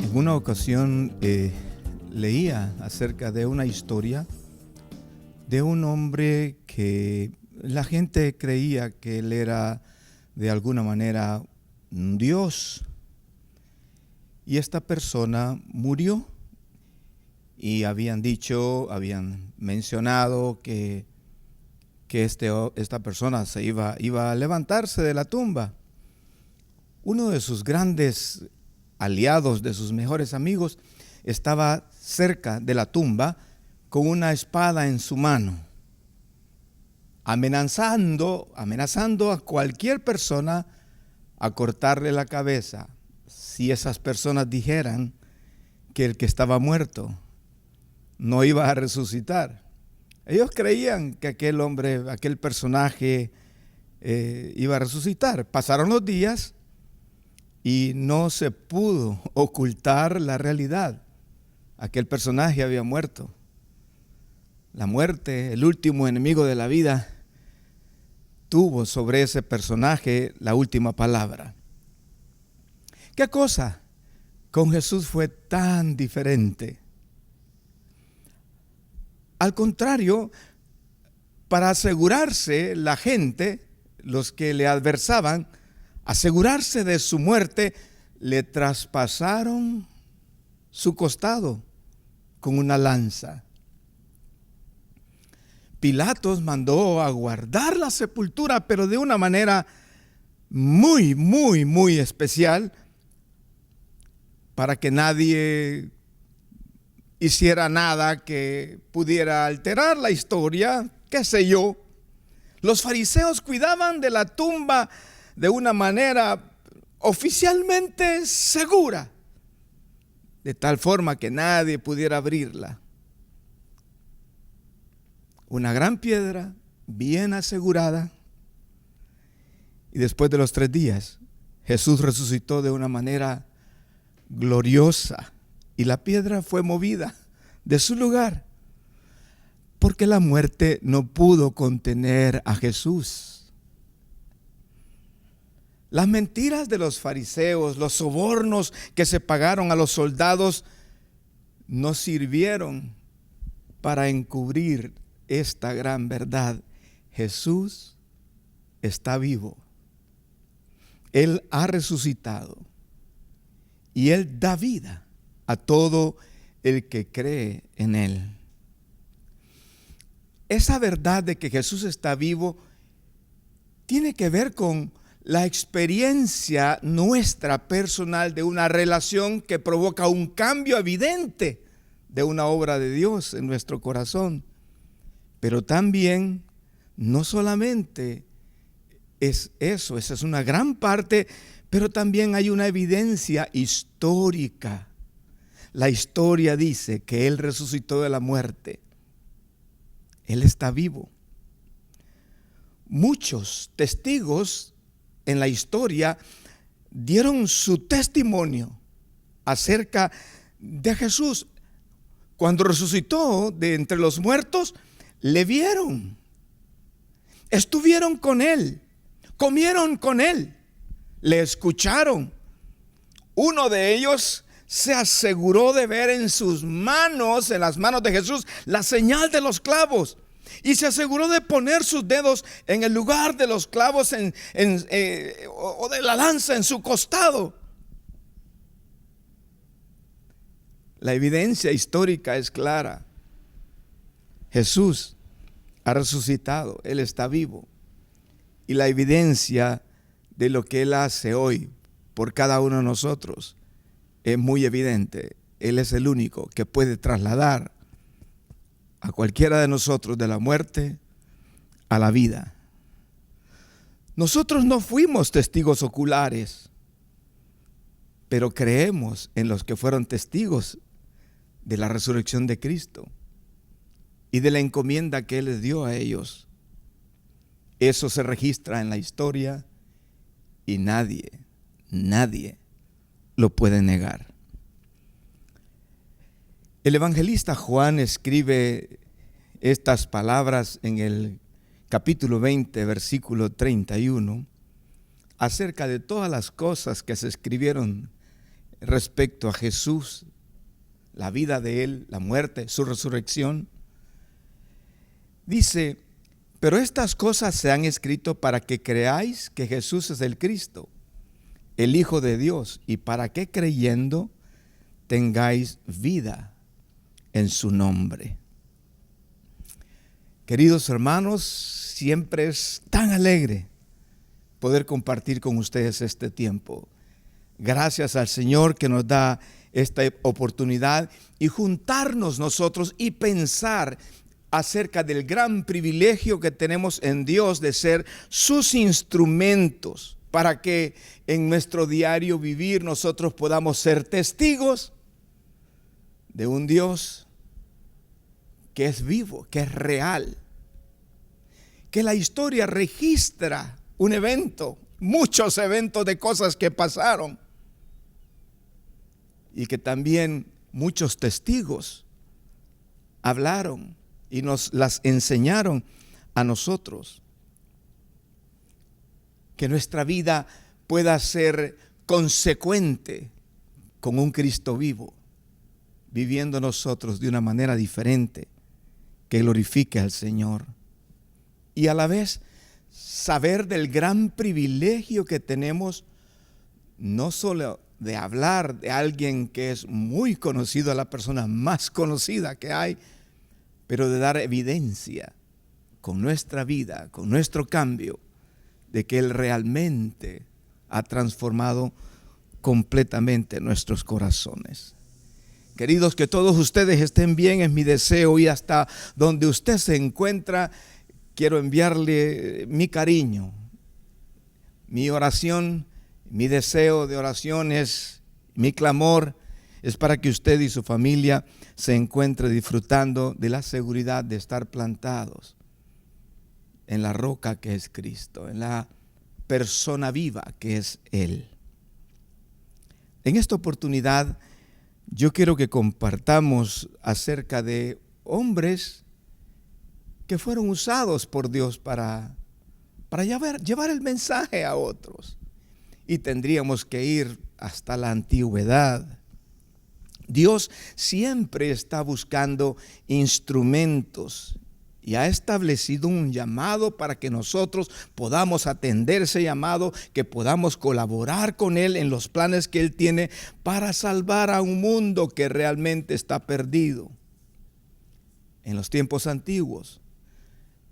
En una ocasión leía acerca de una historia de un hombre que la gente creía que él era de alguna manera un dios, y esta persona murió, y habían mencionado que esta persona iba a levantarse de la tumba. Uno de sus grandes aliados, de sus mejores amigos, estaba cerca de la tumba con una espada en su mano, amenazando a cualquier persona a cortarle la cabeza si esas personas dijeran que el que estaba muerto no iba a resucitar. Ellos creían que aquel personaje iba a resucitar. Pasaron los días y no se pudo ocultar la realidad. Aquel personaje había muerto. La muerte, el último enemigo de la vida, tuvo sobre ese personaje la última palabra. ¿Qué cosa con Jesús fue tan diferente? Al contrario, para asegurarse la gente, los que le adversaban, asegurarse de su muerte, le traspasaron su costado con una lanza. Pilatos mandó a guardar la sepultura, pero de una manera muy, muy, muy especial, para que nadie hiciera nada que pudiera alterar la historia, qué sé yo. Los fariseos cuidaban de la tumba de una manera oficialmente segura, de tal forma que nadie pudiera abrirla. Una gran piedra bien asegurada, y después de los 3 días Jesús resucitó de una manera gloriosa, y la piedra fue movida de su lugar, porque la muerte no pudo contener a Jesús. Las mentiras de los fariseos, los sobornos que se pagaron a los soldados, no sirvieron para encubrir esta gran verdad. Jesús está vivo. Él ha resucitado, y Él da vida a todo el que cree en Él. Esa verdad de que Jesús está vivo tiene que ver con la experiencia nuestra personal de una relación que provoca un cambio evidente de una obra de Dios en nuestro corazón. Pero también, no solamente es eso, esa es una gran parte, pero también hay una evidencia histórica. La historia dice que Él resucitó de la muerte. Él está vivo. Muchos testigos en la historia dieron su testimonio acerca de Jesús. Cuando resucitó de entre los muertos, le vieron, estuvieron con Él, comieron con Él, le escucharon. Uno de ellos se aseguró de ver en sus manos, en las manos de Jesús, la señal de los clavos, y se aseguró de poner sus dedos en el lugar de los clavos o de la lanza en su costado. La evidencia histórica es clara. Jesús ha resucitado, Él está vivo, y la evidencia de lo que Él hace hoy por cada uno de nosotros es muy evidente. Él es el único que puede trasladar a cualquiera de nosotros de la muerte a la vida. Nosotros no fuimos testigos oculares, pero creemos en los que fueron testigos de la resurrección de Cristo y de la encomienda que Él les dio a ellos. Eso se registra en la historia y nadie lo puede negar. El evangelista Juan escribe estas palabras en el capítulo 20, versículo 31, acerca de todas las cosas que se escribieron respecto a Jesús, la vida de Él, la muerte, su resurrección. Dice: pero estas cosas se han escrito para que creáis que Jesús es el Cristo, el Hijo de Dios, y para que creyendo tengáis vida en su nombre. Queridos hermanos, siempre es tan alegre poder compartir con ustedes este tiempo. Gracias al Señor que nos da esta oportunidad y juntarnos nosotros y pensar acerca del gran privilegio que tenemos en Dios de ser sus instrumentos para que en nuestro diario vivir nosotros podamos ser testigos de un Dios que es vivo, que es real, que la historia registra un evento, muchos eventos de cosas que pasaron, y que también muchos testigos hablaron y nos las enseñaron a nosotros. Que nuestra vida pueda ser consecuente con un Cristo vivo, viviendo nosotros de una manera diferente que glorifique al Señor. Y a la vez saber del gran privilegio que tenemos, no solo de hablar de alguien que es muy conocido, a la persona más conocida que hay, pero de dar evidencia con nuestra vida, con nuestro cambio, de que Él realmente ha transformado completamente nuestros corazones. Queridos, que todos ustedes estén bien, es mi deseo, y hasta donde usted se encuentra, quiero enviarle mi cariño, mi oración, mi deseo de oración es, mi clamor es para que usted y su familia se encuentre disfrutando de la seguridad de estar plantados en la roca que es Cristo, en la persona viva que es Él. En esta oportunidad yo quiero que compartamos acerca de hombres que fueron usados por Dios para llevar el mensaje a otros. Y tendríamos que ir hasta la antigüedad. Dios siempre está buscando instrumentos y ha establecido un llamado para que nosotros podamos atender ese llamado, que podamos colaborar con Él en los planes que Él tiene para salvar a un mundo que realmente está perdido. En los tiempos antiguos,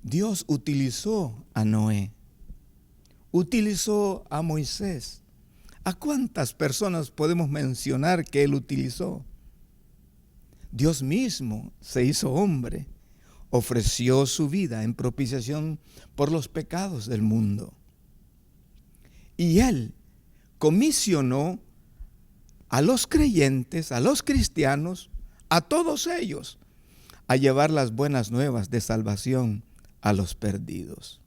Dios utilizó a Noé, utilizó a Moisés. ¿A cuántas personas podemos mencionar que Él utilizó? Dios mismo se hizo hombre, ofreció su vida en propiciación por los pecados del mundo. Y Él comisionó a los creyentes, a los cristianos, a todos ellos, a llevar las buenas nuevas de salvación a los perdidos.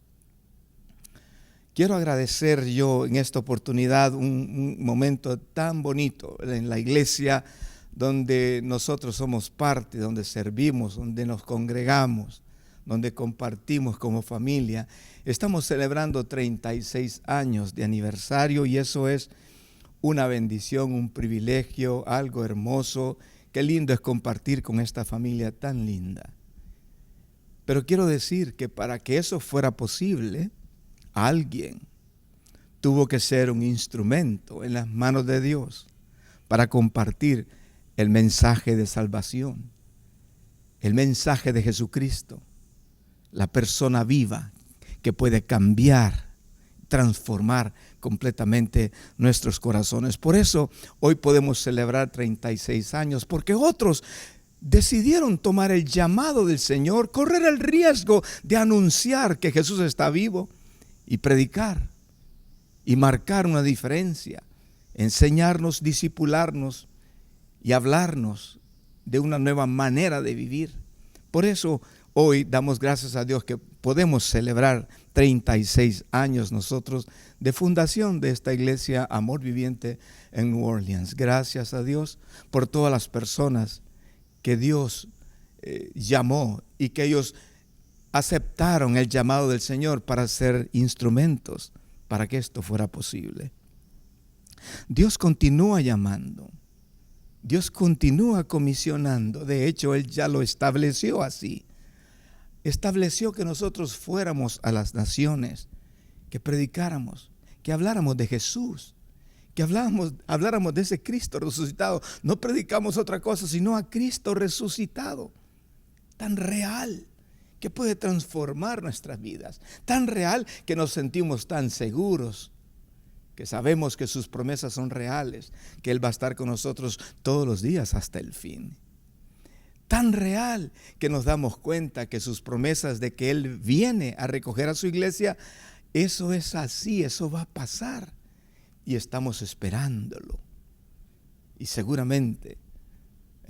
Quiero agradecer yo en esta oportunidad un momento tan bonito en la iglesia donde nosotros somos parte, donde servimos, donde nos congregamos, donde compartimos como familia. Estamos celebrando 36 años de aniversario y eso es una bendición, un privilegio, algo hermoso. Qué lindo es compartir con esta familia tan linda. Pero quiero decir que para que eso fuera posible, alguien tuvo que ser un instrumento en las manos de Dios para compartir el mensaje de salvación, el mensaje de Jesucristo, la persona viva que puede cambiar, transformar completamente nuestros corazones. Por eso hoy podemos celebrar 36 años, porque otros decidieron tomar el llamado del Señor, correr el riesgo de anunciar que Jesús está vivo y predicar y marcar una diferencia, enseñarnos, discipularnos y hablarnos de una nueva manera de vivir. Por eso hoy damos gracias a Dios que podemos celebrar 36 años nosotros de fundación de esta iglesia Amor Viviente en New Orleans. Gracias a Dios por todas las personas que Dios llamó y que ellos aceptaron el llamado del Señor para ser instrumentos para que esto fuera posible. Dios continúa llamando. Dios continúa comisionando. De hecho, Él ya lo estableció así. Estableció que nosotros fuéramos a las naciones, que predicáramos, que habláramos de Jesús, que habláramos de ese Cristo resucitado. No predicamos otra cosa sino a Cristo resucitado, tan real, que puede transformar nuestras vidas, tan real que nos sentimos tan seguros, que sabemos que sus promesas son reales, que Él va a estar con nosotros todos los días hasta el fin. Tan real que nos damos cuenta que sus promesas de que Él viene a recoger a su iglesia, eso es así, eso va a pasar. Y estamos esperándolo. Y seguramente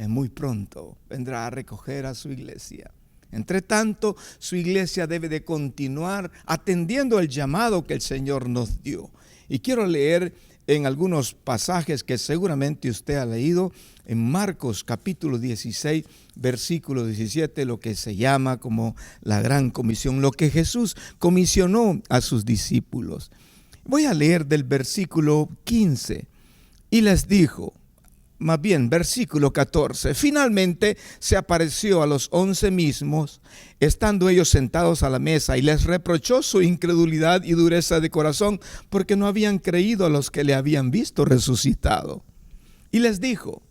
muy pronto vendrá a recoger a su iglesia. Entre tanto, su iglesia debe de continuar atendiendo el llamado que el Señor nos dio. Y quiero leer en algunos pasajes que seguramente usted ha leído, en Marcos capítulo 16, versículo 17, lo que se llama como la gran comisión, lo que Jesús comisionó a sus discípulos. Voy a leer del versículo 15, y les dijo, más bien, versículo 14, finalmente se apareció a los 11 mismos, estando ellos sentados a la mesa, y les reprochó su incredulidad y dureza de corazón, porque no habían creído a los que le habían visto resucitado. Y les dijo,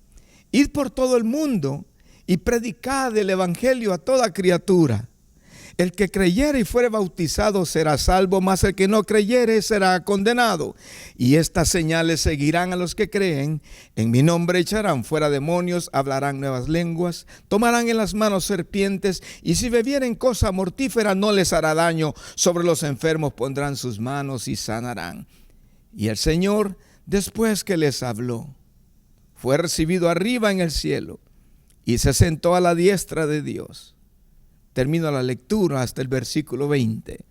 id por todo el mundo y predicad el evangelio a toda criatura. El que creyere y fuere bautizado será salvo, mas el que no creyere será condenado. Y estas señales seguirán a los que creen. En mi nombre echarán fuera demonios, hablarán nuevas lenguas, tomarán en las manos serpientes, y si bebieren cosa mortífera no les hará daño. Sobre los enfermos pondrán sus manos y sanarán. Y el Señor, después que les habló, fue recibido arriba en el cielo y se sentó a la diestra de Dios. Termino la lectura hasta el versículo 20.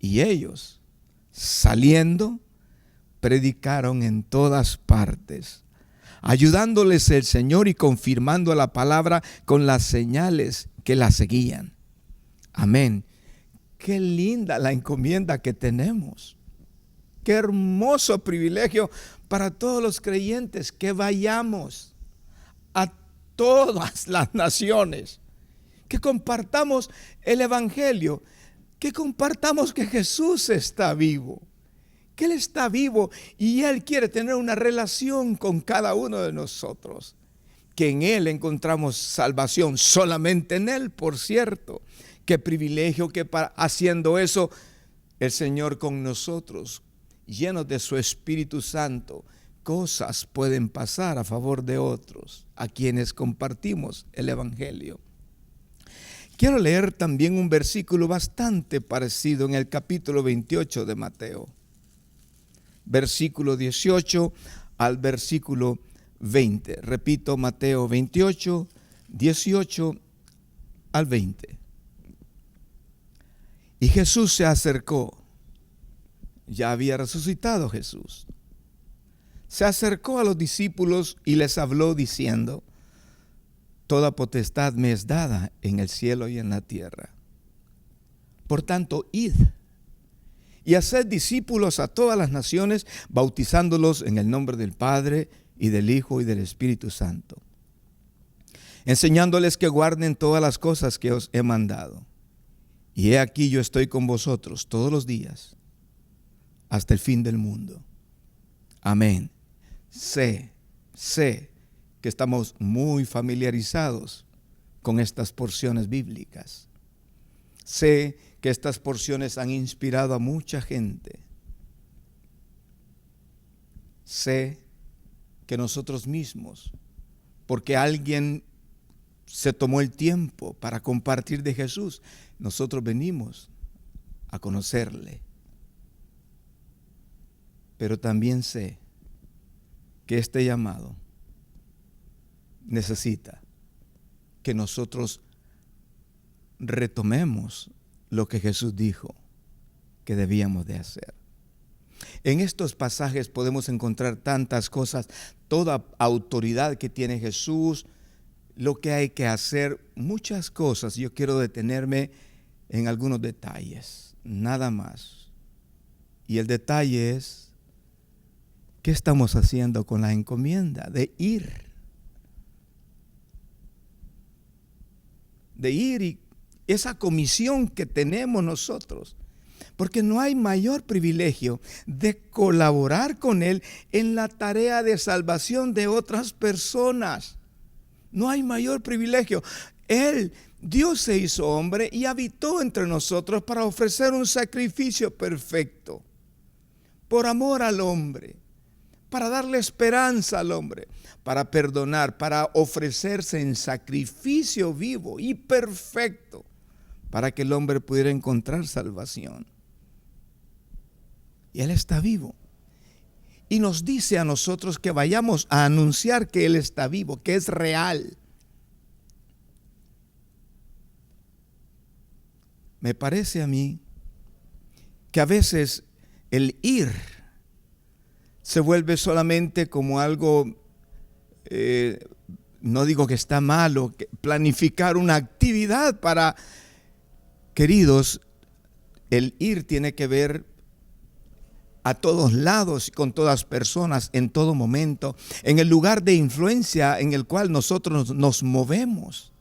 Y ellos, saliendo, predicaron en todas partes, ayudándoles el Señor y confirmando la palabra con las señales que la seguían. Amén. Qué linda la encomienda que tenemos. Qué hermoso privilegio para todos los creyentes que vayamos a todas las naciones, que compartamos el evangelio, que compartamos que Jesús está vivo, que Él está vivo y Él quiere tener una relación con cada uno de nosotros, que en Él encontramos salvación, solamente en Él, por cierto. Qué privilegio que haciendo eso el Señor con nosotros, llenos de su Espíritu Santo, cosas pueden pasar a favor de otros, a quienes compartimos el evangelio. Quiero leer también un versículo bastante parecido en el capítulo 28 de Mateo. Versículo 18 al versículo 20. Repito, Mateo 28, 18 al 20. Y Jesús se acercó. Ya había resucitado Jesús. Se acercó a los discípulos y les habló diciendo, toda potestad me es dada en el cielo y en la tierra. Por tanto, id y haced discípulos a todas las naciones, bautizándolos en el nombre del Padre y del Hijo y del Espíritu Santo, enseñándoles que guarden todas las cosas que os he mandado. Y he aquí yo estoy con vosotros todos los días, hasta el fin del mundo. Amén. Sé que estamos muy familiarizados con estas porciones bíblicas. Sé que estas porciones han inspirado a mucha gente. Sé que nosotros mismos, porque alguien se tomó el tiempo para compartir de Jesús, nosotros venimos a conocerle. Pero también sé que este llamado necesita que nosotros retomemos lo que Jesús dijo que debíamos de hacer. En estos pasajes podemos encontrar tantas cosas, toda autoridad que tiene Jesús, lo que hay que hacer, muchas cosas. Yo quiero detenerme en algunos detalles, nada más. Y el detalle es ¿Qué estamos haciendo con la encomienda de ir? De ir y esa comisión que tenemos nosotros. Porque no hay mayor privilegio de colaborar con Él en la tarea de salvación de otras personas. No hay mayor privilegio. Dios se hizo hombre y habitó entre nosotros para ofrecer un sacrificio perfecto. Por amor al hombre. Para darle esperanza al hombre, para perdonar, para ofrecerse en sacrificio vivo y perfecto, para que el hombre pudiera encontrar salvación. Y Él está vivo. Y nos dice a nosotros que vayamos a anunciar que Él está vivo, que es real. Me parece a mí que a veces el ir se vuelve solamente como algo, no digo que está malo, planificar una actividad para, queridos, el ir tiene que ver a todos lados, con todas personas, en todo momento, en el lugar de influencia en el cual nosotros nos movemos,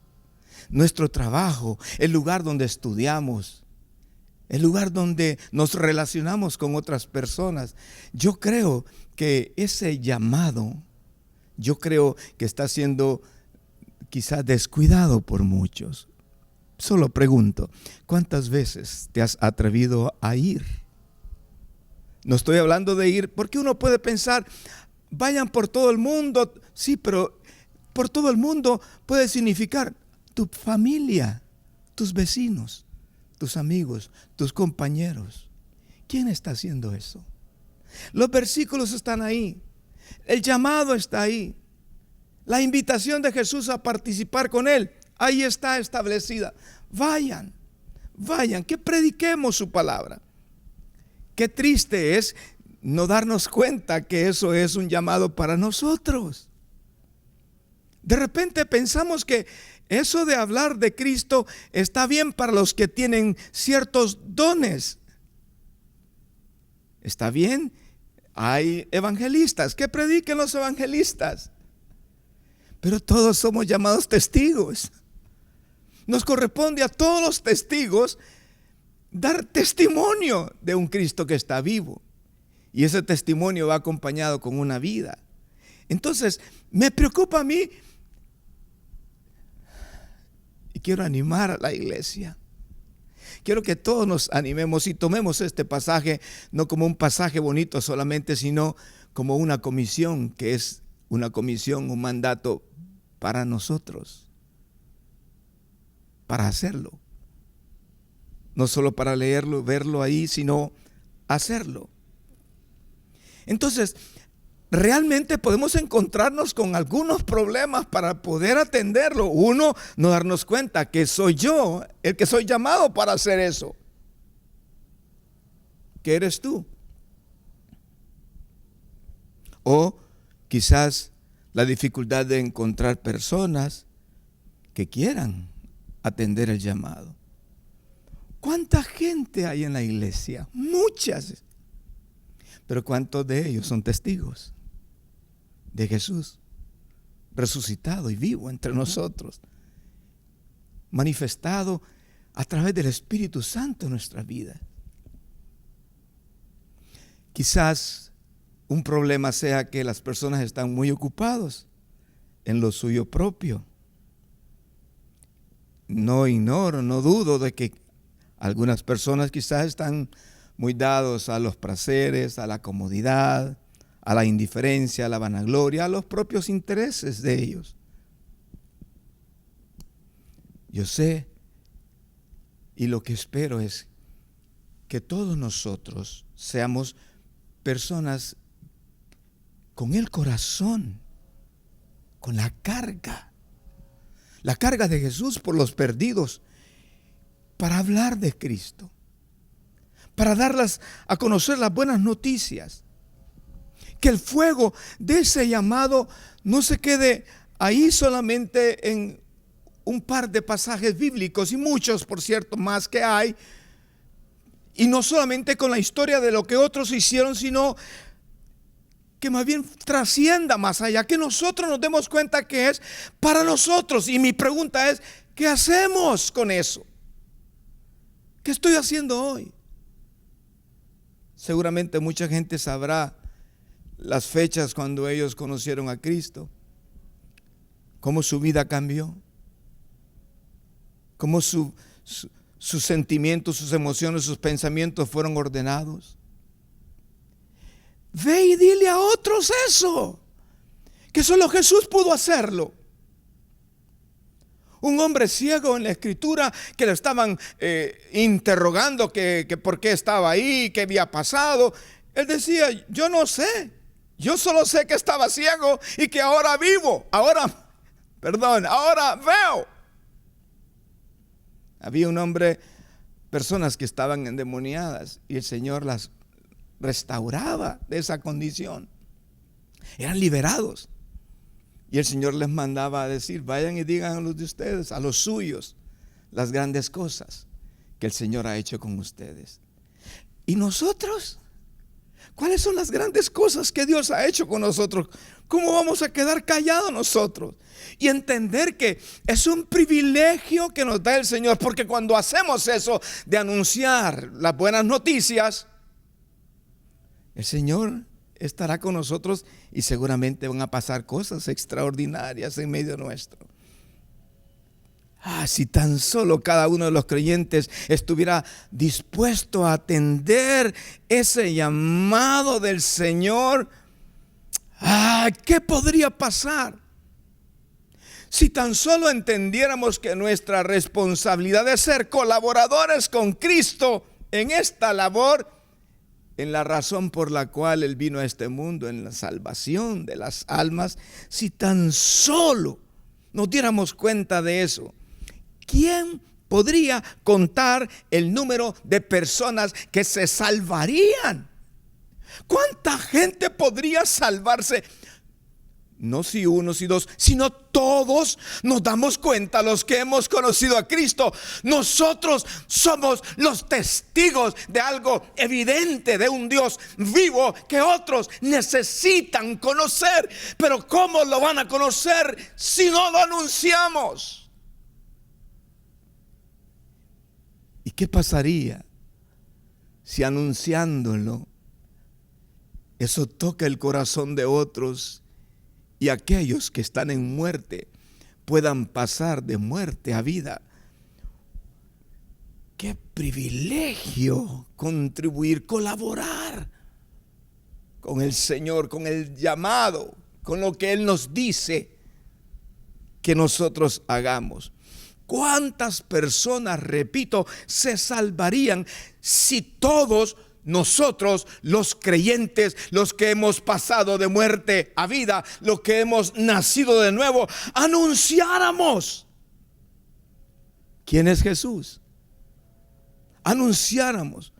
nuestro trabajo, el lugar donde estudiamos, el lugar donde nos relacionamos con otras personas. Yo creo que ese llamado, yo creo que está siendo quizás descuidado por muchos. Solo pregunto, ¿cuántas veces te has atrevido a ir? No estoy hablando de ir, porque uno puede pensar, vayan por todo el mundo. Sí, pero por todo el mundo puede significar tu familia, tus vecinos, tus amigos, tus compañeros. ¿Quién está haciendo eso? Los versículos están ahí. El llamado está ahí. La invitación de Jesús a participar con Él, ahí está establecida. Vayan, que prediquemos su palabra. Qué triste es no darnos cuenta que eso es un llamado para nosotros. De repente pensamos que eso de hablar de Cristo está bien para los que tienen ciertos dones. Está bien, hay evangelistas, que prediquen los evangelistas. Pero todos somos llamados testigos. Nos corresponde a todos los testigos dar testimonio de un Cristo que está vivo. Y ese testimonio va acompañado con una vida. Entonces, me preocupa a mí. Y quiero animar a la iglesia. Quiero que todos nos animemos y tomemos este pasaje no como un pasaje bonito solamente, sino como una comisión, que es una comisión, un mandato para nosotros, para hacerlo. No solo para leerlo, verlo ahí, sino hacerlo. Entonces, realmente podemos encontrarnos con algunos problemas para poder atenderlo. Uno, no darnos cuenta que soy yo el que soy llamado para hacer eso. ¿Qué eres tú? O quizás la dificultad de encontrar personas que quieran atender el llamado. ¿Cuánta gente hay en la iglesia? Muchas. Pero ¿cuántos de ellos son testigos de Jesús resucitado y vivo entre nosotros, manifestado a través del Espíritu Santo en nuestra vida? Quizás un problema sea que las personas están muy ocupados en lo suyo propio. No ignoro, no dudo de que algunas personas quizás están muy dados a los placeres, a la comodidad, a la indiferencia, a la vanagloria, a los propios intereses de ellos. Yo sé, y lo que espero es que todos nosotros seamos personas con el corazón, con la carga de Jesús por los perdidos, para hablar de Cristo, para darlas a conocer las buenas noticias. Que el fuego de ese llamado no se quede ahí solamente en un par de pasajes bíblicos, y muchos, por cierto, más que hay, y no solamente con la historia de lo que otros hicieron, sino que más bien trascienda más allá, que nosotros nos demos cuenta que es para nosotros. Y mi pregunta es, ¿qué hacemos con eso? ¿Qué estoy haciendo hoy? Seguramente mucha gente sabrá las fechas cuando ellos conocieron a Cristo, cómo su vida cambió, cómo sus sentimientos, sus emociones, sus pensamientos fueron ordenados. Ve y dile a otros eso, que solo Jesús pudo hacerlo. Un hombre ciego en la escritura que le estaban interrogando que por qué estaba ahí, qué había pasado. Él decía, yo no sé, yo solo sé que estaba ciego y que ahora vivo, ahora veo. Había un hombre, personas que estaban endemoniadas y el Señor las restauraba de esa condición. Eran liberados. Y el Señor les mandaba a decir, vayan y digan a los de ustedes, a los suyos, las grandes cosas que el Señor ha hecho con ustedes. ¿Y nosotros? ¿Cuáles son las grandes cosas que Dios ha hecho con nosotros? ¿Cómo vamos a quedar callados nosotros? Y entender que es un privilegio que nos da el Señor, porque cuando hacemos eso de anunciar las buenas noticias, el Señor estará con nosotros y seguramente van a pasar cosas extraordinarias en medio nuestro. Si tan solo cada uno de los creyentes estuviera dispuesto a atender ese llamado del Señor, ¿qué podría pasar? Si tan solo entendiéramos que nuestra responsabilidad es ser colaboradores con Cristo en esta labor, en la razón por la cual Él vino a este mundo, en la salvación de las almas. Si tan solo nos diéramos cuenta de eso, ¿quién podría contar el número de personas que se salvarían? ¿Cuánta gente podría salvarse? No si uno, si dos, sino todos nos damos cuenta, los que hemos conocido a Cristo. Nosotros somos los testigos de algo evidente, de un Dios vivo que otros necesitan conocer. Pero ¿cómo lo van a conocer si no lo anunciamos? ¿Y qué pasaría si anunciándolo eso toca el corazón de otros y aquellos que están en muerte puedan pasar de muerte a vida? Qué privilegio contribuir, colaborar con el Señor, con el llamado, con lo que Él nos dice que nosotros hagamos. ¿Cuántas personas, repito, se salvarían si todos nosotros, los creyentes, los que hemos pasado de muerte a vida, los que hemos nacido de nuevo, anunciáramos quién es Jesús? Anunciáramos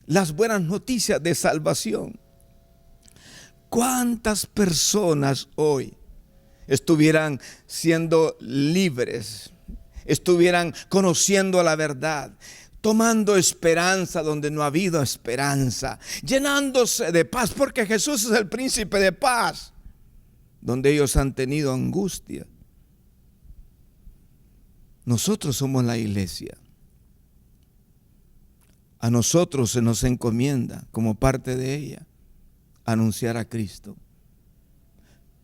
las buenas noticias de salvación. ¿Cuántas personas hoy estuvieran siendo libres, estuvieran conociendo la verdad, tomando esperanza donde no ha habido esperanza, llenándose de paz, porque Jesús es el príncipe de paz, donde ellos han tenido angustia? Nosotros somos la iglesia. A nosotros se nos encomienda, como parte de ella, anunciar a Cristo.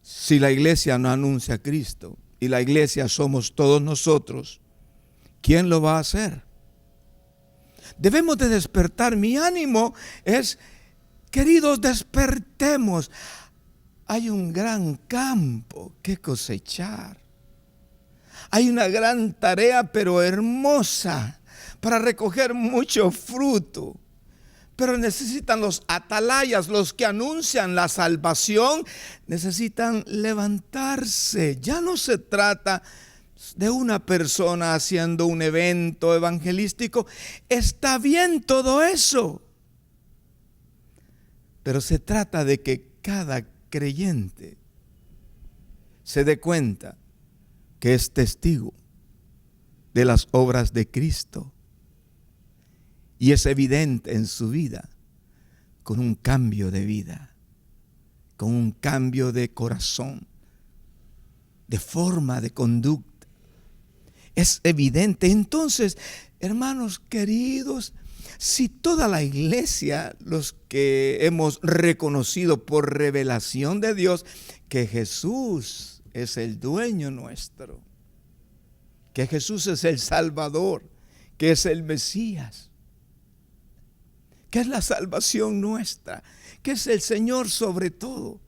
Si la iglesia no anuncia a Cristo, y la iglesia somos todos nosotros, ¿quién lo va a hacer? Debemos de despertar. Mi ánimo es, queridos, despertemos. Hay un gran campo que cosechar. Hay una gran tarea, pero hermosa, para recoger mucho fruto. Pero necesitan los atalayas, los que anuncian la salvación, necesitan levantarse. Ya no se trata de una persona haciendo un evento evangelístico. Está bien todo eso, pero se trata de que cada creyente se dé cuenta que es testigo de las obras de Cristo y es evidente en su vida con un cambio de vida. con un cambio de corazón, de forma, de conducta. Es evidente. Entonces, hermanos queridos, si toda la iglesia, los que hemos reconocido por revelación de Dios que Jesús es el dueño nuestro, que Jesús es el Salvador, que es el Mesías, que es la salvación nuestra, que es el Señor sobre todo.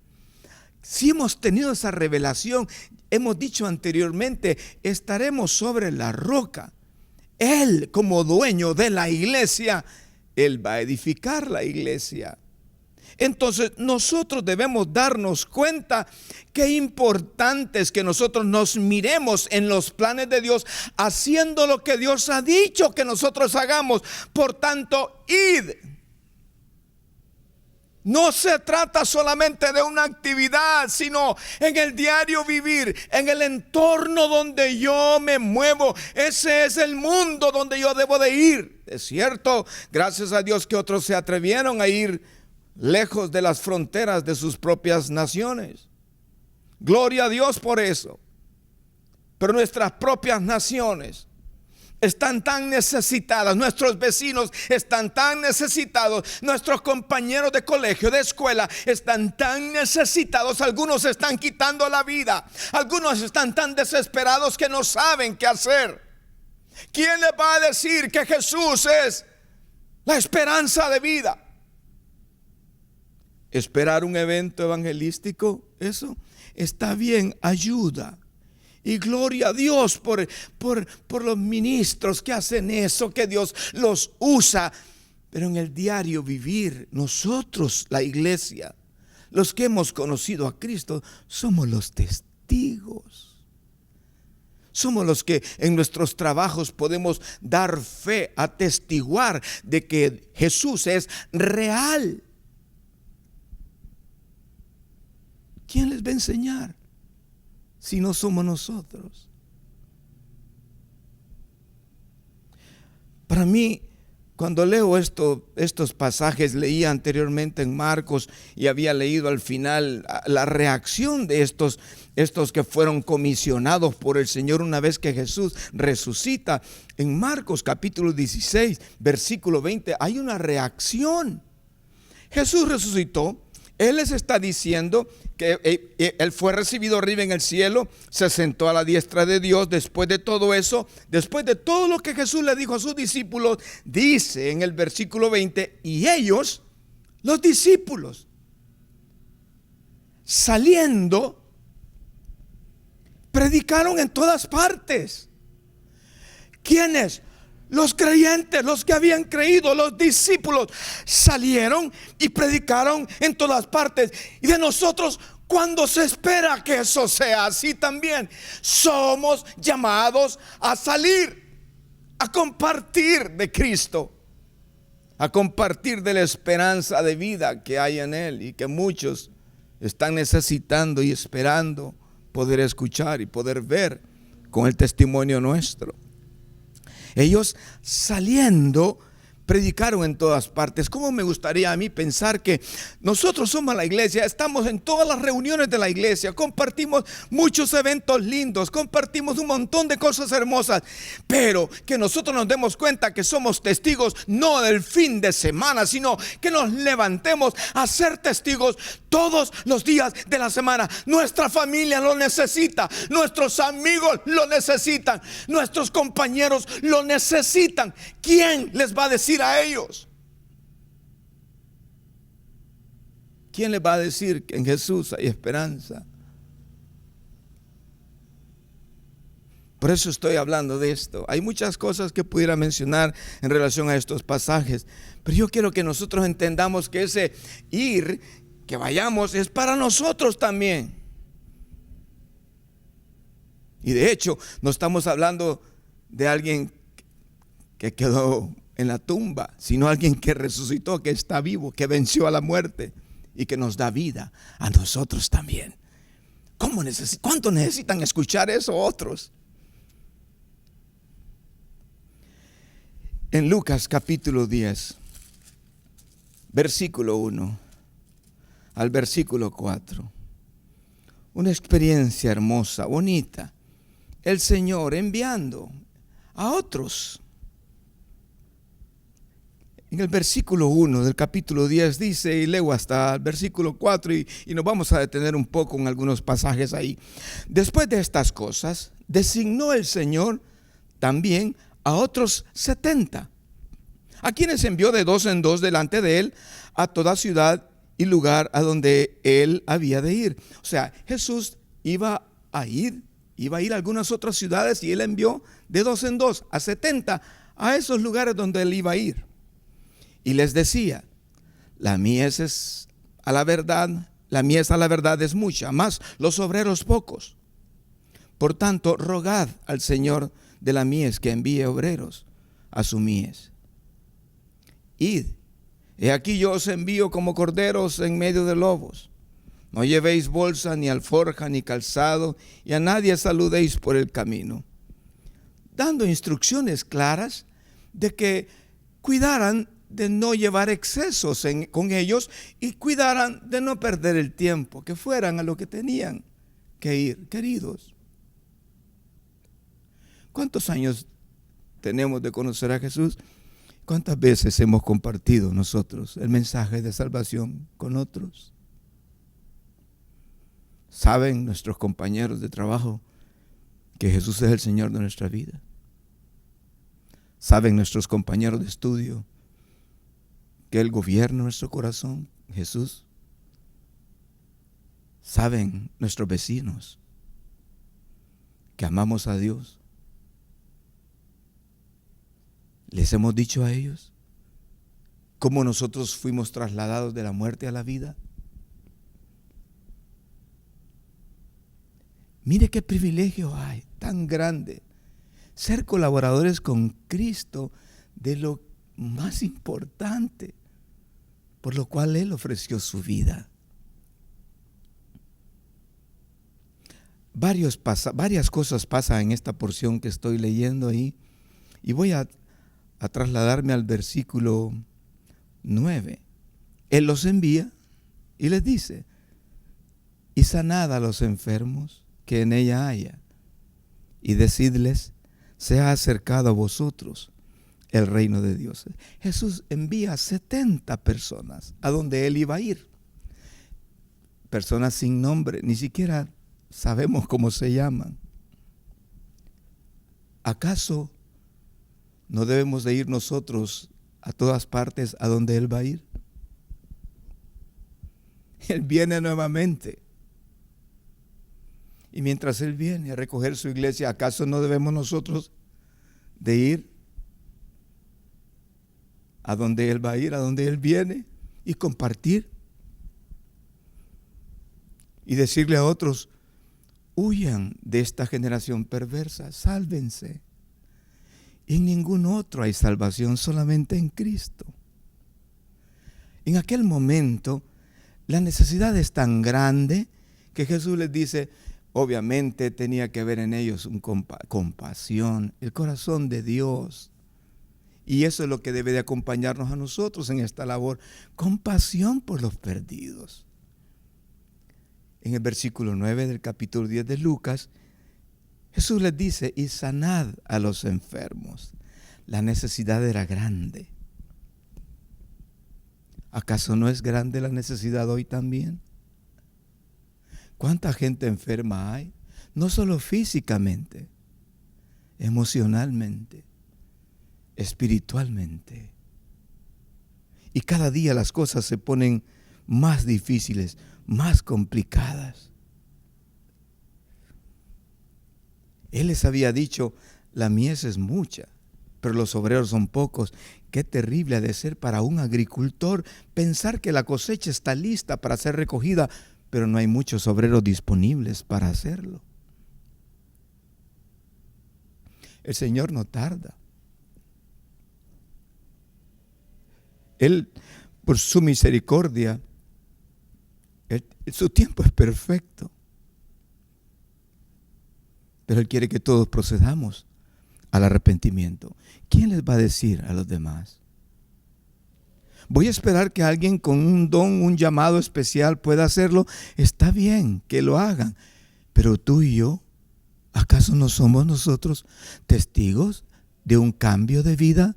Si hemos tenido esa revelación, hemos dicho anteriormente, estaremos sobre la roca. Él, como dueño de la iglesia, Él va a edificar la iglesia. Entonces nosotros debemos darnos cuenta qué importante es que nosotros nos miremos en los planes de Dios, haciendo lo que Dios ha dicho que nosotros hagamos. Por tanto, id. No se trata solamente de una actividad, sino en el diario vivir, en el entorno donde yo me muevo. Ese es el mundo donde yo debo de ir. Es cierto, gracias a Dios que otros se atrevieron a ir lejos de las fronteras de sus propias naciones. Gloria a Dios por eso. Pero nuestras propias naciones están tan necesitadas, nuestros vecinos están tan necesitados, nuestros compañeros de colegio, de escuela están tan necesitados, algunos se están quitando la vida, algunos están tan desesperados que no saben qué hacer. ¿Quién les va a decir que Jesús es la esperanza de vida? Esperar un evento evangelístico, eso está bien, ayuda. Y gloria a Dios por los ministros que hacen eso, que Dios los usa. Pero en el diario vivir, nosotros, la iglesia, los que hemos conocido a Cristo, somos los testigos. Somos los que en nuestros trabajos podemos dar fe, atestiguar de que Jesús es real. ¿Quién les va a enseñar si no somos nosotros? Para mí, cuando leo estos pasajes, leía anteriormente en Marcos y había leído al final la reacción de estos que fueron comisionados por el Señor una vez que Jesús resucita. En Marcos capítulo 16, versículo 20, hay una reacción. Jesús resucitó. Él les está diciendo que Él fue recibido arriba en el cielo, se sentó a la diestra de Dios. Después de todo eso, después de todo lo que Jesús le dijo a sus discípulos, dice en el versículo 20, y ellos, los discípulos, saliendo, predicaron en todas partes. ¿Quiénes? Los creyentes, los que habían creído, los discípulos, salieron y predicaron en todas partes. Y de nosotros, cuando se espera que eso sea así también, somos llamados a salir, a compartir de Cristo, a compartir de la esperanza de vida que hay en Él y que muchos están necesitando y esperando poder escuchar y poder ver con el testimonio nuestro. Ellos saliendo predicaron en todas partes. ¿Cómo me gustaría a mí pensar que nosotros somos la iglesia? Estamos en todas las reuniones de la iglesia, compartimos muchos eventos lindos, compartimos un montón de cosas hermosas, pero que nosotros nos demos cuenta que somos testigos no del fin de semana, sino que nos levantemos a ser testigos todos los días de la semana. Nuestra familia lo necesita, nuestros amigos lo necesitan, nuestros compañeros lo necesitan. ¿Quién les va a decir a ellos? ¿Quién les va a decir que en Jesús hay esperanza? Por eso estoy hablando de esto. Hay muchas cosas que pudiera mencionar en relación a estos pasajes, pero yo quiero que nosotros entendamos que ese ir, que vayamos, es para nosotros también. Y de hecho, no estamos hablando de alguien que quedó en la tumba, sino alguien que resucitó, que está vivo, que venció a la muerte y que nos da vida a nosotros también. ¿Cuánto necesitan escuchar eso otros? En Lucas capítulo 10, versículo 1, al versículo 4. Una experiencia hermosa, bonita. El Señor enviando a otros. En el versículo 1 del capítulo 10 dice, y leo hasta el versículo 4 y nos vamos a detener un poco en algunos pasajes ahí. Después de estas cosas, designó el Señor también a otros 70, a quienes envió de dos en dos delante de él a toda ciudad y lugar a donde él había de ir. O sea, Jesús iba a ir a algunas otras ciudades y él envió de dos en dos a 70 a esos lugares donde él iba a ir. Y les decía, la mies a la verdad es mucha, más los obreros pocos. Por tanto, rogad al Señor de la mies que envíe obreros a su mies. Id, he aquí yo os envío como corderos en medio de lobos. No llevéis bolsa, ni alforja, ni calzado, y a nadie saludéis por el camino. Dando instrucciones claras de que cuidaran de no llevar excesos con ellos y cuidaran de no perder el tiempo, que fueran a lo que tenían que ir, queridos. ¿Cuántos años tenemos de conocer a Jesús? ¿Cuántas veces hemos compartido nosotros el mensaje de salvación con otros? ¿Saben nuestros compañeros de trabajo que Jesús es el Señor de nuestra vida? ¿Saben nuestros compañeros de estudio que Él gobierna nuestro corazón, Jesús? ¿Saben nuestros vecinos que amamos a Dios? ¿Les hemos dicho a ellos cómo nosotros fuimos trasladados de la muerte a la vida? Mire qué privilegio hay tan grande, ser colaboradores con Cristo de lo más importante, por lo cual Él ofreció su vida. Varias cosas pasan en esta porción que estoy leyendo ahí, y voy a trasladarme al versículo 9. Él los envía y les dice, y sanad a los enfermos que en ella haya, y decidles, se ha acercado a vosotros el reino de Dios. Jesús envía a 70 personas a donde él iba a ir. Personas sin nombre, ni siquiera sabemos cómo se llaman. ¿Acaso no debemos de ir nosotros a todas partes a donde él va a ir? Él viene nuevamente. Y mientras él viene a recoger su iglesia, ¿acaso no debemos nosotros de ir a donde él va a ir, a donde él viene, y compartir? Y decirle a otros, huyan de esta generación perversa, sálvense. En ningún otro hay salvación, solamente en Cristo. En aquel momento, la necesidad es tan grande que Jesús les dice, obviamente tenía que haber en ellos compasión, el corazón de Dios. Y eso es lo que debe de acompañarnos a nosotros en esta labor, compasión por los perdidos. En el versículo 9 del capítulo 10 de Lucas, Jesús les dice, y sanad a los enfermos. La necesidad era grande. ¿Acaso no es grande la necesidad hoy también? ¿Cuánta gente enferma hay? No solo físicamente, emocionalmente, espiritualmente. Y cada día las cosas se ponen más difíciles, más complicadas. Él les había dicho, la mies es mucha, pero los obreros son pocos. Qué terrible ha de ser para un agricultor pensar que la cosecha está lista para ser recogida, pero no hay muchos obreros disponibles para hacerlo. El Señor no tarda. Él, por su misericordia, su tiempo es perfecto. Pero Él quiere que todos procedamos al arrepentimiento. ¿Quién les va a decir a los demás? Voy a esperar que alguien con un don, un llamado especial pueda hacerlo. Está bien que lo hagan, pero tú y yo, ¿acaso no somos nosotros testigos de un cambio de vida,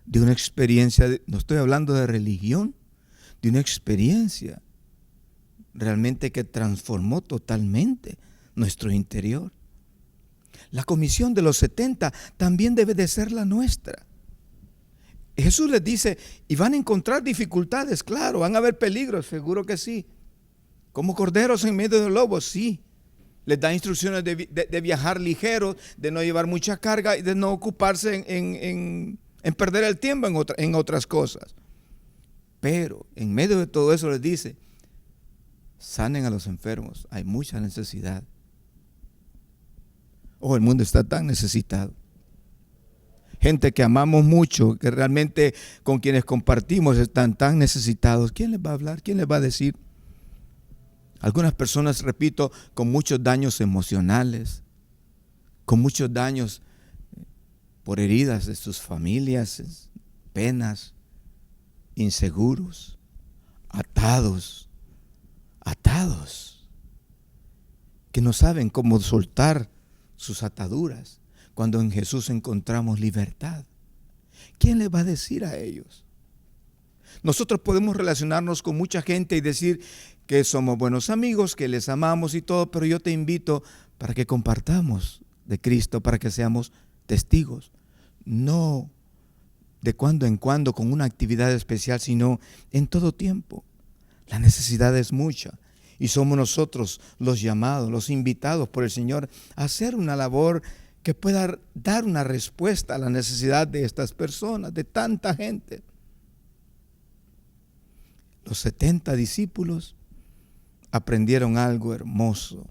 de una experiencia? No estoy hablando de religión, de una experiencia realmente que transformó totalmente nuestro interior. La comisión de los 70 también debe de ser la nuestra. Jesús les dice, y van a encontrar dificultades, claro, van a haber peligros, seguro que sí. Como corderos en medio de lobos, sí. Les da instrucciones de viajar ligero, de no llevar mucha carga y de no ocuparse en perder el tiempo en otras cosas. Pero en medio de todo eso les dice, sanen a los enfermos, hay mucha necesidad. El mundo está tan necesitado. Gente que amamos mucho, que realmente con quienes compartimos están tan necesitados. ¿Quién les va a hablar? ¿Quién les va a decir? Algunas personas, repito, con muchos daños emocionales, con muchos daños por heridas de sus familias, penas, inseguros, atados, que no saben cómo soltar sus ataduras, cuando en Jesús encontramos libertad. ¿Quién le va a decir a ellos? Nosotros podemos relacionarnos con mucha gente y decir que somos buenos amigos, que les amamos y todo, pero yo te invito para que compartamos de Cristo, para que seamos testigos. No de cuando en cuando con una actividad especial, sino en todo tiempo. La necesidad es mucha. Y somos nosotros los llamados, los invitados por el Señor a hacer una labor que pueda dar una respuesta a la necesidad de estas personas, de tanta gente. Los 70 discípulos aprendieron algo hermoso.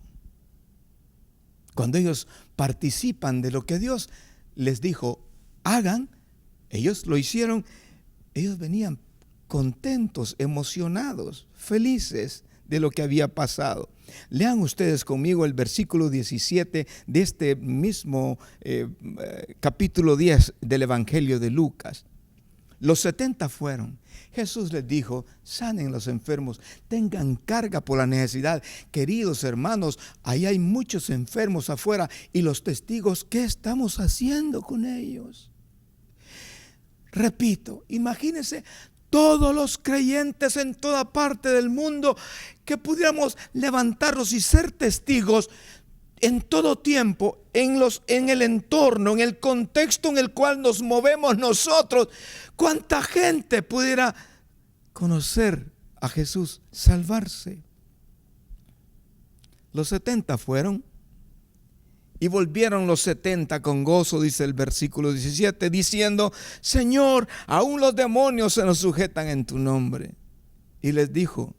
Cuando ellos participan de lo que Dios les dijo, hagan, ellos lo hicieron. Ellos venían contentos, emocionados, felices de lo que había pasado. Lean ustedes conmigo el versículo 17 de este mismo capítulo 10 del Evangelio de Lucas. Los 70 fueron. Jesús les dijo, sanen los enfermos, tengan carga por la necesidad. Queridos hermanos, ahí hay muchos enfermos afuera y los testigos, ¿qué estamos haciendo con ellos? Repito, imagínense todos los creyentes en toda parte del mundo que pudiéramos levantarnos y ser testigos en todo tiempo, en el entorno, en el contexto en el cual nos movemos nosotros. ¿Cuánta gente pudiera conocer a Jesús, salvarse? Los 70 fueron y volvieron los 70 con gozo, dice el versículo 17, diciendo, Señor, aún los demonios se nos sujetan en tu nombre. Y les dijo,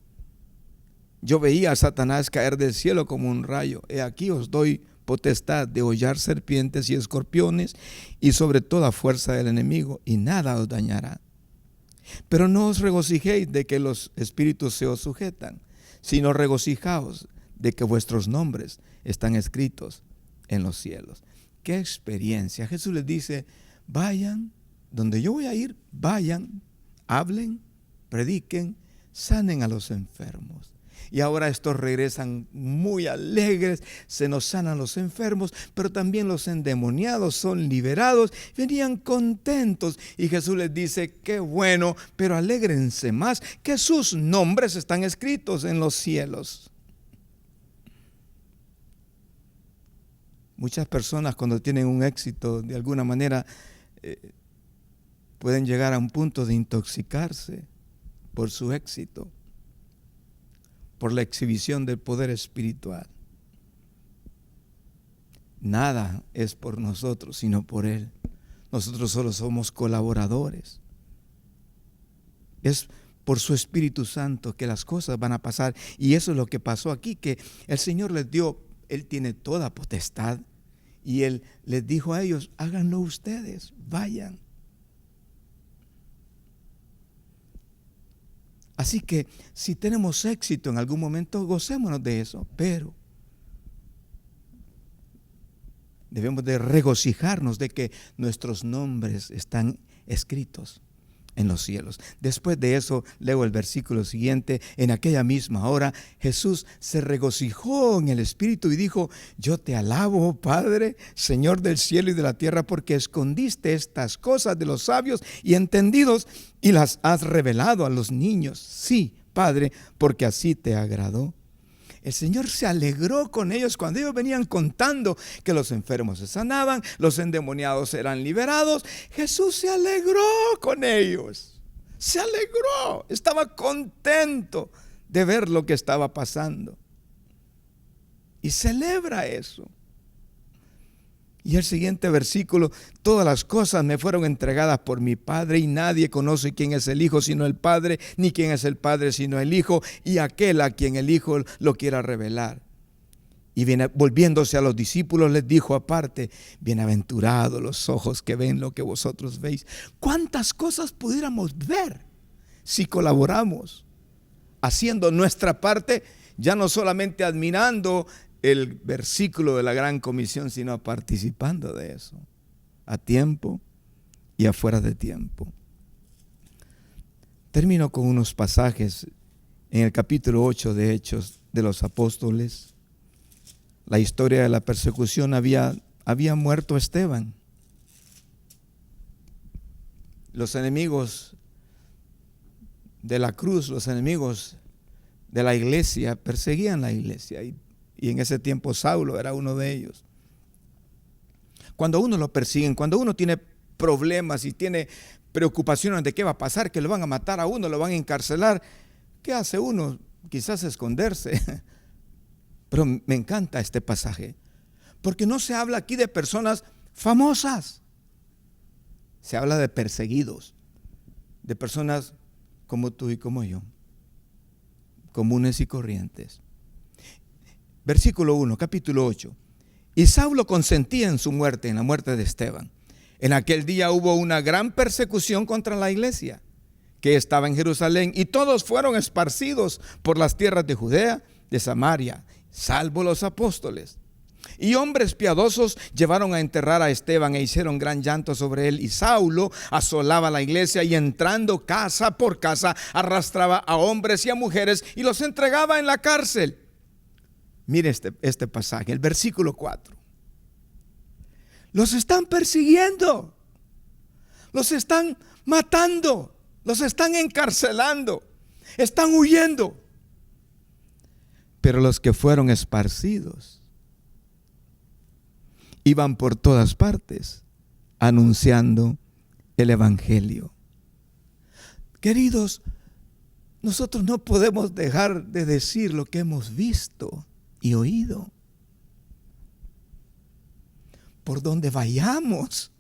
yo veía a Satanás caer del cielo como un rayo. He aquí os doy potestad de hollar serpientes y escorpiones y sobre toda fuerza del enemigo, y nada os dañará. Pero no os regocijéis de que los espíritus se os sujetan, sino regocijaos de que vuestros nombres están escritos en los cielos. ¡Qué experiencia! Jesús les dice, vayan, donde yo voy a ir, vayan, hablen, prediquen, sanen a los enfermos. Y ahora estos regresan muy alegres, se nos sanan los enfermos, pero también los endemoniados son liberados, venían contentos. Y Jesús les dice, qué bueno, pero alégrense más, que sus nombres están escritos en los cielos. Muchas personas cuando tienen un éxito, de alguna manera, pueden llegar a un punto de intoxicarse por su éxito, por la exhibición del poder espiritual. Nada es por nosotros, sino por Él. Nosotros solo somos colaboradores. Es por su Espíritu Santo que las cosas van a pasar. Y eso es lo que pasó aquí, que el Señor les dio, Él tiene toda potestad. Y Él les dijo a ellos, háganlo ustedes, vayan. Así que si tenemos éxito en algún momento, gocémonos de eso, pero debemos de regocijarnos de que nuestros nombres están escritos en los cielos. Después de eso, leo el versículo siguiente. En aquella misma hora, Jesús se regocijó en el Espíritu y dijo: yo te alabo, oh Padre, Señor del cielo y de la tierra, porque escondiste estas cosas de los sabios y entendidos y las has revelado a los niños. Sí, Padre, porque así te agradó. El Señor se alegró con ellos cuando ellos venían contando que los enfermos se sanaban, los endemoniados eran liberados. Jesús se alegró con ellos. Se alegró. Estaba contento de ver lo que estaba pasando. Y celebra eso. Y el siguiente versículo: todas las cosas me fueron entregadas por mi Padre, y nadie conoce quién es el Hijo sino el Padre, ni quién es el Padre sino el Hijo, y aquel a quien el Hijo lo quiera revelar. Y volviéndose a los discípulos les dijo aparte: bienaventurados los ojos que ven lo que vosotros veis. ¿Cuántas cosas pudiéramos ver si colaboramos haciendo nuestra parte, ya no solamente admirando el versículo de la Gran Comisión, sino participando de eso, a tiempo y afuera de tiempo? Termino con unos pasajes en el capítulo 8 de Hechos de los Apóstoles. La historia de la persecución: había muerto Esteban. Los enemigos de la cruz, los enemigos de la iglesia, perseguían la iglesia, y en ese tiempo Saulo era uno de ellos. Cuando uno lo persiguen, cuando uno tiene problemas y tiene preocupaciones de qué va a pasar, que lo van a matar a uno, lo van a encarcelar, ¿qué hace uno? Quizás esconderse. Pero me encanta este pasaje, porque no se habla aquí de personas famosas. Se habla de perseguidos, de personas como tú y como yo, comunes y corrientes. Versículo 1, capítulo 8. Y Saulo consentía en su muerte, en la muerte de Esteban. En aquel día hubo una gran persecución contra la iglesia que estaba en Jerusalén, y todos fueron esparcidos por las tierras de Judea, de Samaria, salvo los apóstoles. Y hombres piadosos llevaron a enterrar a Esteban e hicieron gran llanto sobre él. Y Saulo asolaba la iglesia, y entrando casa por casa arrastraba a hombres y a mujeres y los entregaba en la cárcel. Mire este pasaje, el versículo 4. Los están persiguiendo, los están matando, los están encarcelando, están huyendo. Pero los que fueron esparcidos iban por todas partes anunciando el evangelio. Queridos, nosotros no podemos dejar de decir lo que hemos visto y oído. Por donde vayamos,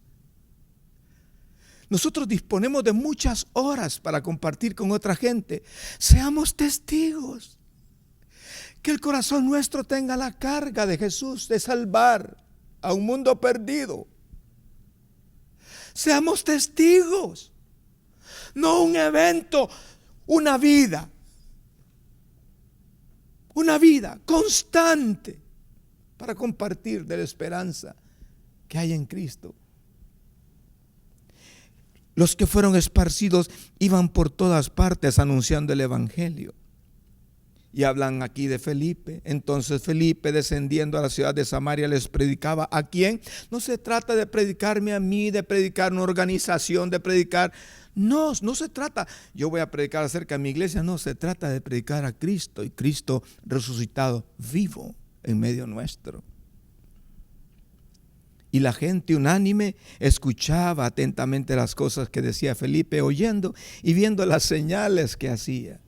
nosotros disponemos de muchas horas para compartir con otra gente. Seamos testigos. Que el corazón nuestro tenga la carga de Jesús de salvar a un mundo perdido. Seamos testigos. No un evento, una vida. Una vida constante para compartir de la esperanza que hay en Cristo. Los que fueron esparcidos iban por todas partes anunciando el evangelio. Y hablan aquí de Felipe. Entonces Felipe, descendiendo a la ciudad de Samaria, les predicaba. ¿A quién? No se trata de predicarme a mí, de predicar una organización, de predicar. No se trata, yo voy a predicar acerca de mi iglesia. No, se trata de predicar a Cristo, y Cristo resucitado, vivo en medio nuestro. Y la gente unánime escuchaba atentamente las cosas que decía Felipe, oyendo y viendo las señales que hacía.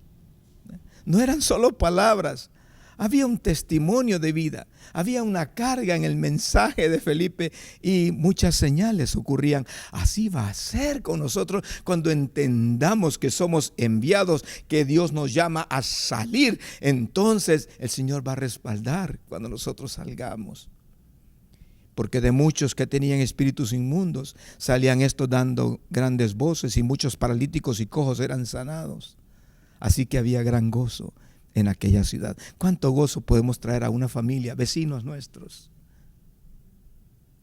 No eran solo palabras, había un testimonio de vida, había una carga en el mensaje de Felipe, y muchas señales ocurrían. Así va a ser con nosotros cuando entendamos que somos enviados, que Dios nos llama a salir. Entonces el Señor va a respaldar cuando nosotros salgamos. Porque de muchos que tenían espíritus inmundos salían estos dando grandes voces, y muchos paralíticos y cojos eran sanados. Así que había gran gozo en aquella ciudad. ¿Cuánto gozo podemos traer a una familia, vecinos nuestros?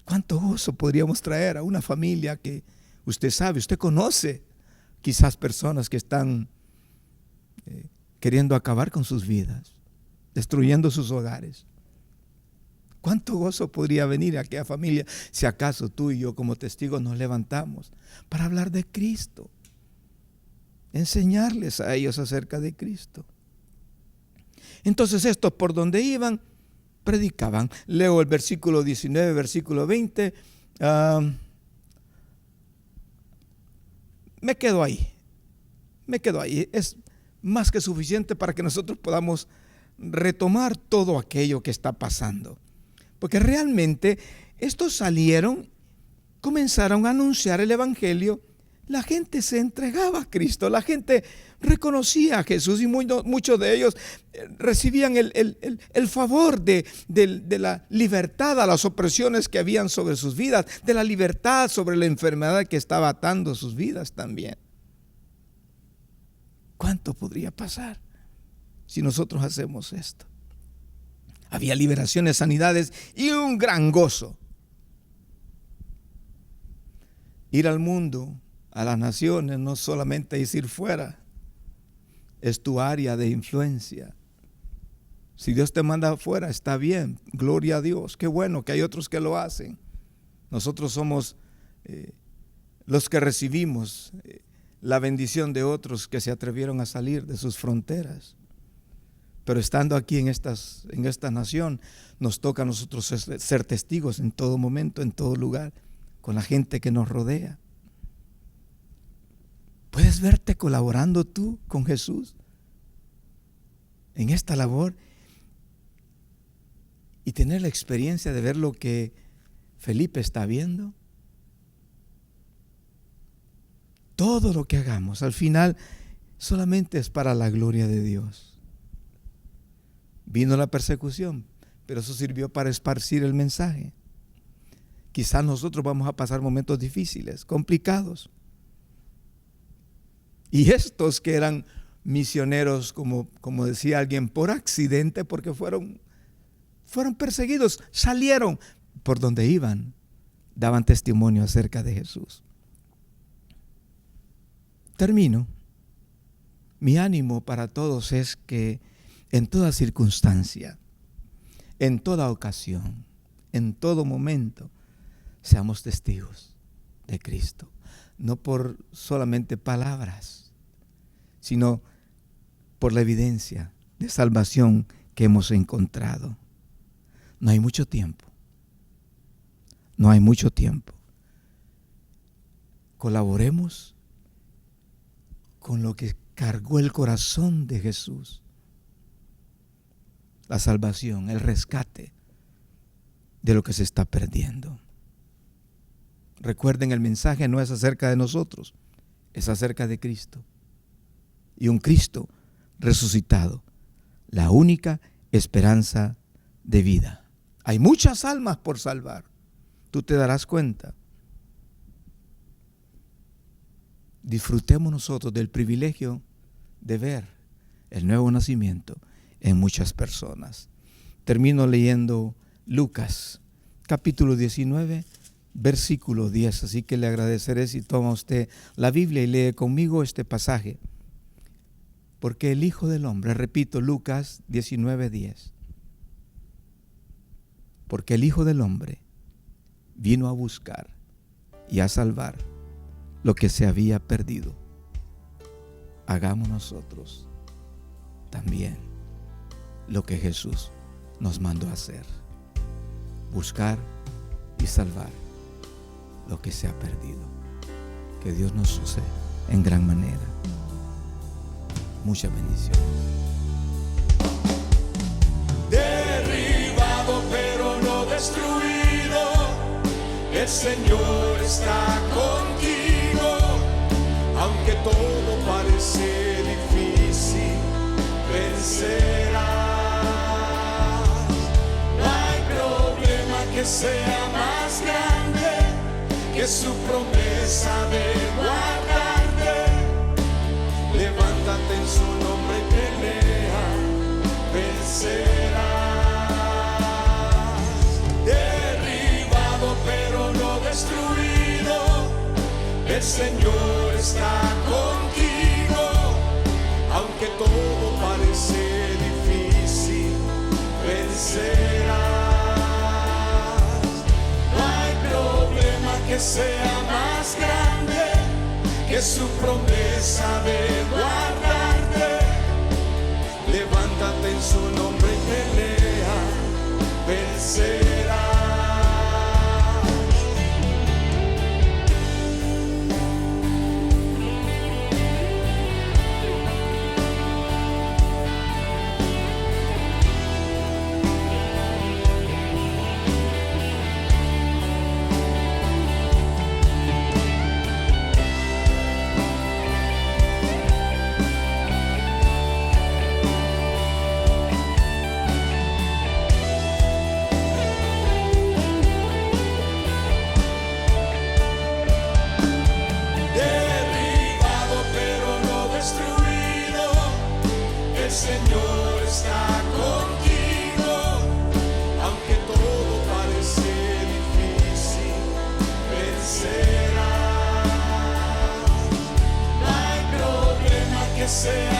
¿Cuánto gozo podríamos traer a una familia que usted sabe, usted conoce, quizás personas que están queriendo acabar con sus vidas, destruyendo sus hogares. ¿Cuánto gozo podría venir a aquella familia si acaso tú y yo como testigos nos levantamos para hablar de Cristo? Enseñarles a ellos acerca de Cristo. Entonces estos por donde iban, predicaban. Leo el versículo 19, versículo 20. Me quedo ahí. Es más que suficiente para que nosotros podamos retomar todo aquello que está pasando. Porque realmente estos salieron, comenzaron a anunciar el evangelio. La gente se entregaba a Cristo, la gente reconocía a Jesús y muchos de ellos recibían el favor de la libertad a las opresiones que habían sobre sus vidas, de la libertad sobre la enfermedad que estaba atando sus vidas también. ¿Cuánto podría pasar si nosotros hacemos esto? Había liberaciones, sanidades y un gran gozo. Ir al mundo, a las naciones, no solamente es ir fuera, es tu área de influencia. Si Dios te manda afuera, está bien, gloria a Dios, qué bueno que hay otros que lo hacen. Nosotros somos los que recibimos la bendición de otros que se atrevieron a salir de sus fronteras. Pero estando aquí en esta nación, nos toca a nosotros ser testigos en todo momento, en todo lugar, con la gente que nos rodea. ¿Puedes verte colaborando tú con Jesús en esta labor y tener la experiencia de ver lo que Felipe está viendo? Todo lo que hagamos al final solamente es para la gloria de Dios. Vino la persecución, pero eso sirvió para esparcir el mensaje. Quizás nosotros vamos a pasar momentos difíciles, complicados. Y estos que eran misioneros, como decía alguien, por accidente, porque fueron perseguidos, salieron por donde iban, daban testimonio acerca de Jesús. Termino. Mi ánimo para todos es que en toda circunstancia, en toda ocasión, en todo momento, seamos testigos de Cristo. No por solamente palabras, sino por la evidencia de salvación que hemos encontrado. No hay mucho tiempo. No hay mucho tiempo. Colaboremos con lo que cargó el corazón de Jesús. La salvación, el rescate de lo que se está perdiendo. Recuerden, el mensaje no es acerca de nosotros, es acerca de Cristo. Y un Cristo resucitado, la única esperanza de vida. Hay muchas almas por salvar. Tú te darás cuenta. Disfrutemos nosotros del privilegio de ver el nuevo nacimiento en muchas personas. Termino leyendo Lucas, capítulo 19, versículo 10. Así que le agradeceré si toma usted la Biblia y lee conmigo este pasaje. Porque el Hijo del Hombre, repito, Lucas 19, 10. Porque el Hijo del Hombre vino a buscar y a salvar lo que se había perdido. Hagamos nosotros también lo que Jesús nos mandó a hacer: buscar y salvar lo que se ha perdido. Que Dios nos use en gran manera. Mucha bendición. Derribado pero no destruido, el Señor está contigo. Aunque todo parece difícil, vencerás. No hay problema que sea más grande que su promesa de guardarte. Levántate en su nombre y pelea, vencerás. Derribado pero no destruido, el Señor está contigo. sea más grande que su promesa de guardarte. Levántate en su nombre y pelea, vencerás. El Señor está contigo, aunque todo parece difícil, vencerás. No hay problema que sea